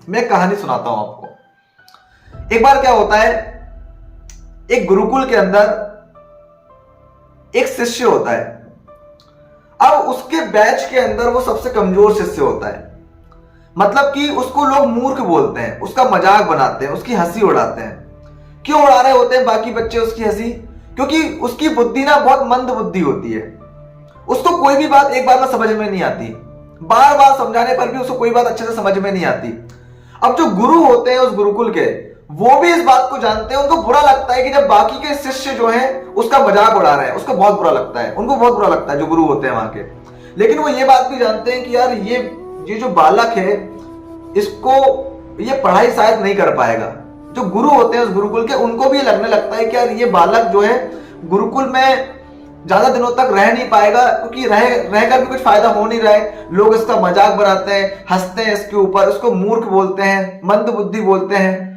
मैं कहानी सुनाता हूं आपको। एक बार क्या होता है, एक गुरुकुल के अंदर एक शिष्य होता है। अब उसके बैच के अंदर वो सबसे कमजोर शिष्य होता है, मतलब कि उसको लोग मूर्ख बोलते हैं, उसका मजाक बनाते हैं, उसकी हंसी उड़ाते हैं। क्यों उड़ा रहे होते हैं बाकी बच्चे उसकी हंसी? क्योंकि उसकी बुद्धि ना बहुत मंद बुद्धि होती है। उसको कोई भी बात एक बार में समझ में नहीं आती, बार बार समझाने पर भी उसको कोई बात अच्छे से समझ में नहीं आती। अब जो गुरु होते हैं उस गुरुकुल के, वो भी इस बात को जानते हैं। उनको बुरा लगता है कि जब बाकी के शिष्य जो हैं उसका मजाक उड़ा रहे हैं, उसको बहुत बुरा लगता है, उनको बहुत बुरा लगता है जो गुरु होते हैं वहां के। लेकिन वो ये बात भी जानते हैं कि यार ये जो बालक है, इसको ये पढ़ाई शायद नहीं कर पाएगा। जो गुरु होते हैं उस गुरुकुल के, उनको भी लगने लगता है कि यार ये बालक जो है गुरुकुल में ज्यादा दिनों तक रह नहीं पाएगा, क्योंकि रहकर भी कुछ फायदा हो नहीं रहा है। लोग इसका मजाक बनाते हैं, हंसते हैं इसके ऊपर, उसको मूर्ख बोलते हैं, मंद बुद्धि बोलते हैं।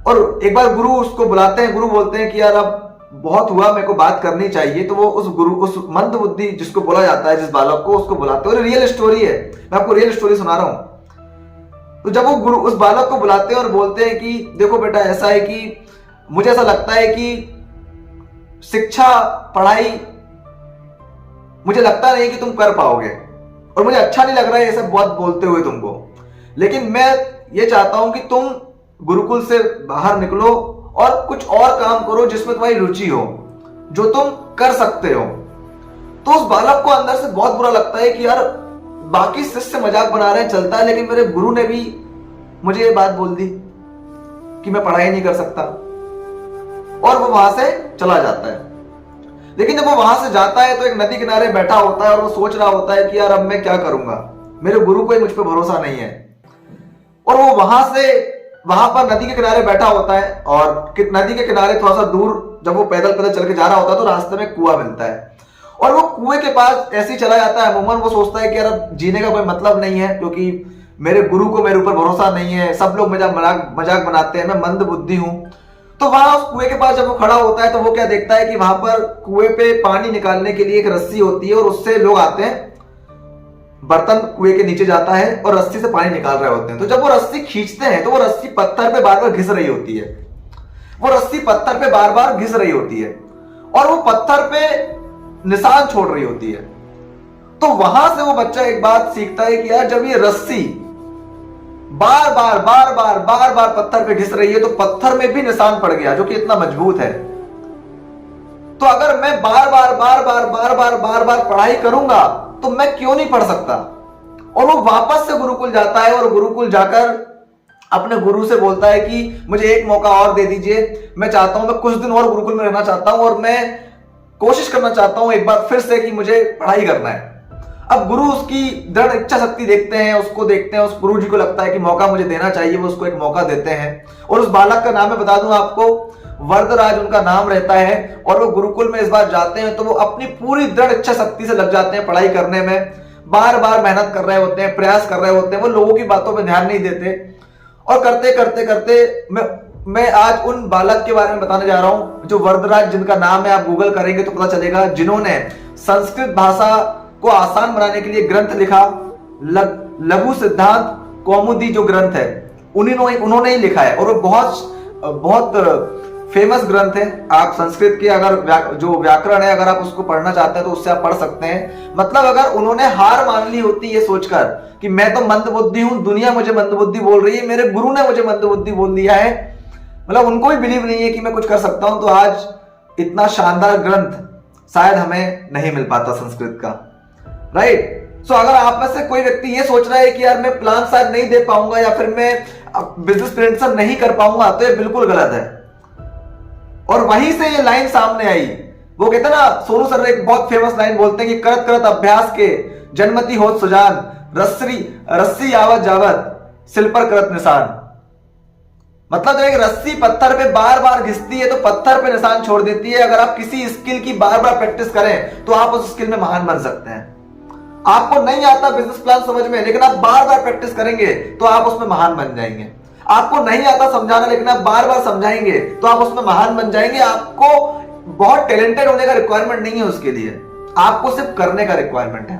और एक बार गुरु उसको बुलाते हैं, गुरु बोलते हैं कि यार अब बहुत हुआ, मेरे को बात करनी चाहिए। तो वो उस मंद बुद्धि जिसको बोला जाता है, जिस बालक को, उसको बुलाते हैं। और रियल स्टोरी है, मैं आपको रियल स्टोरी सुना रहा हूं। तो जब वो गुरु उस बालक को बुलाते हैं और बोलते हैं कि देखो बेटा, ऐसा है कि मुझे ऐसा लगता है कि शिक्षा पढ़ाई मुझे लगता नहीं कि तुम कर पाओगे, और मुझे अच्छा नहीं लग रहा है ये सब बहुत बोलते हुए तुमको, लेकिन मैं ये चाहता हूं कि तुम गुरुकुल से बाहर निकलो और कुछ और काम करो जिसमें तुम्हारी रुचि हो, जो तुम कर सकते हो। तो उस बालक को अंदर से बहुत बुरा लगता है कि यार बाकी शिष्य मजाक बना रहे हैं, चलता है, लेकिन मेरे गुरु ने भी मुझे ये बात बोल दी कि मैं पढ़ाई नहीं कर सकता। और वो वहां से चला जाता है। लेकिन जब वो वहां से जाता है तो एक नदी किनारे बैठा होता है और वो सोच रहा होता है कि यार अब मैं क्या करूंगा, मेरे गुरु को ही मुझ पर भरोसा नहीं है। और वो वहां पर नदी के किनारे बैठा होता है, और नदी के किनारे थोड़ा सा दूर जब वो पैदल पैदल चल के जा रहा होता है तो रास्ते में कुआं मिलता है। और वो कुएं के पास ऐसे ही चला जाता है। अमूमन वो सोचता है कि यार अब जीने का कोई मतलब नहीं है, क्योंकि मेरे गुरु को मेरे ऊपर भरोसा नहीं है, सब लोग मजाक बनाते हैं, मैं मंद बुद्धि हूं। तो वहां उस कुएं के पास जब वो खड़ा होता है तो वो क्या देखता है कि वहां पर कुएं पे पानी निकालने के लिए एक रस्सी होती है, और उससे लोग आते हैं, बर्तन कुएं के नीचे जाता है और रस्सी से पानी निकाल रहे होते हैं। तो जब वो रस्सी खींचते हैं तो वो रस्सी पत्थर पे बार बार घिस रही होती है, वो रस्सी पत्थर पे बार बार घिस रही होती है, और वो पत्थर पे निशान छोड़ रही होती है। तो वहां से वो बच्चा एक बात सीखता है कि यार जब ये रस्सी बार बार पत्थर पे घिस रही है तो पत्थर में भी निशान पड़ गया, जो कि इतना मजबूत है। तो अगर मैं बार बार पढ़ाई करूंगा तो मैं क्यों नहीं पढ़ सकता। और वो वापस से गुरुकुल जाता है, और गुरुकुल जाकर अपने गुरु से बोलता है कि मुझे एक मौका और दे दीजिए, मैं चाहता हूं, मैं कुछ दिन और गुरुकुल में रहना चाहता हूं, और मैं कोशिश करना चाहता हूं एक बार फिर से कि मुझे पढ़ाई करना है। अब गुरु उसकी दृढ़ इच्छा शक्ति देखते हैं, उसको देखते हैं, उस गुरु जी को लगता है कि मौका मुझे देना चाहिए, वो उसको एक मौका देते हैं। और उस बालक का नाम मैं बता दूं आपको, वरदराज उनका नाम रहता है। और वो गुरुकुल में इस बार जाते हैं तो वो अपनी पूरी दृढ़ इच्छा शक्ति से लग जाते हैं पढ़ाई करने में, बार बार मेहनत कर रहे होते हैं, प्रयास कर रहे होते हैं, वो लोगों की बातों पर ध्यान नहीं देते। और करते करते करते मैं आज उन बालक के बारे में बताने जा रहा हूं, जो वरदराज, जिनका नाम है, आप गूगल करेंगे तो पता चलेगा, जिन्होंने संस्कृत भाषा को आसान बनाने के लिए ग्रंथ लिखा, लघु सिद्धांत कौमुदी जो ग्रंथ है उन्होंने ही लिखा है। और वो बहुत फेमस ग्रंथ है। आप संस्कृत के अगर जो व्याकरण है, अगर आप उसको पढ़ना चाहते हैं तो उससे आप पढ़ सकते हैं। मतलब अगर उन्होंने हार मान ली होती ये सोचकर कि मैं तो मंद बुद्धि हूं, दुनिया मुझे मंद बुद्धि बोल रही है, मेरे गुरु ने मुझे मंद बुद्धि बोल दिया है, मतलब उनको भी बिलीव नहीं है कि मैं कुछ कर सकता हूं, तो आज इतना शानदार ग्रंथ शायद हमें नहीं मिल पाता संस्कृत का, राइट। सो अगर आप में से कोई व्यक्ति ये सोच रहा है कि यार मैं प्लान शायद नहीं दे पाऊंगा या फिर मैं बिजनेस प्रेजेंटेशन नहीं कर पाऊंगा, तो ये बिल्कुल गलत है। और वहीं से ये लाइन सामने आई। वो कहते हैं ना, सोनू सर एक बहुत फेमस लाइन बोलते हैं कि करत करत अभ्यास के जन्मति होत सुजान, रस्सी आवत जावत सिल पर करत निशान। मतलब जब एक रस्सी पत्थर पे बार बार घिसती है तो पत्थर पे निशान छोड़ देती है। अगर आप किसी स्किल की बार बार प्रैक्टिस करें तो आप उस स्किल में महान बन सकते हैं। आपको नहीं आता बिजनेस प्लान समझ में, लेकिन आप बार बार प्रैक्टिस करेंगे तो आप उसमें महान बन जाएंगे। आपको नहीं आता समझाना, लेकिन आप बार बार समझाएंगे तो आप उसमें महान बन जाएंगे। आपको बहुत टैलेंटेड होने का रिक्वायरमेंट नहीं है उसके लिए, आपको सिर्फ करने का रिक्वायरमेंट है।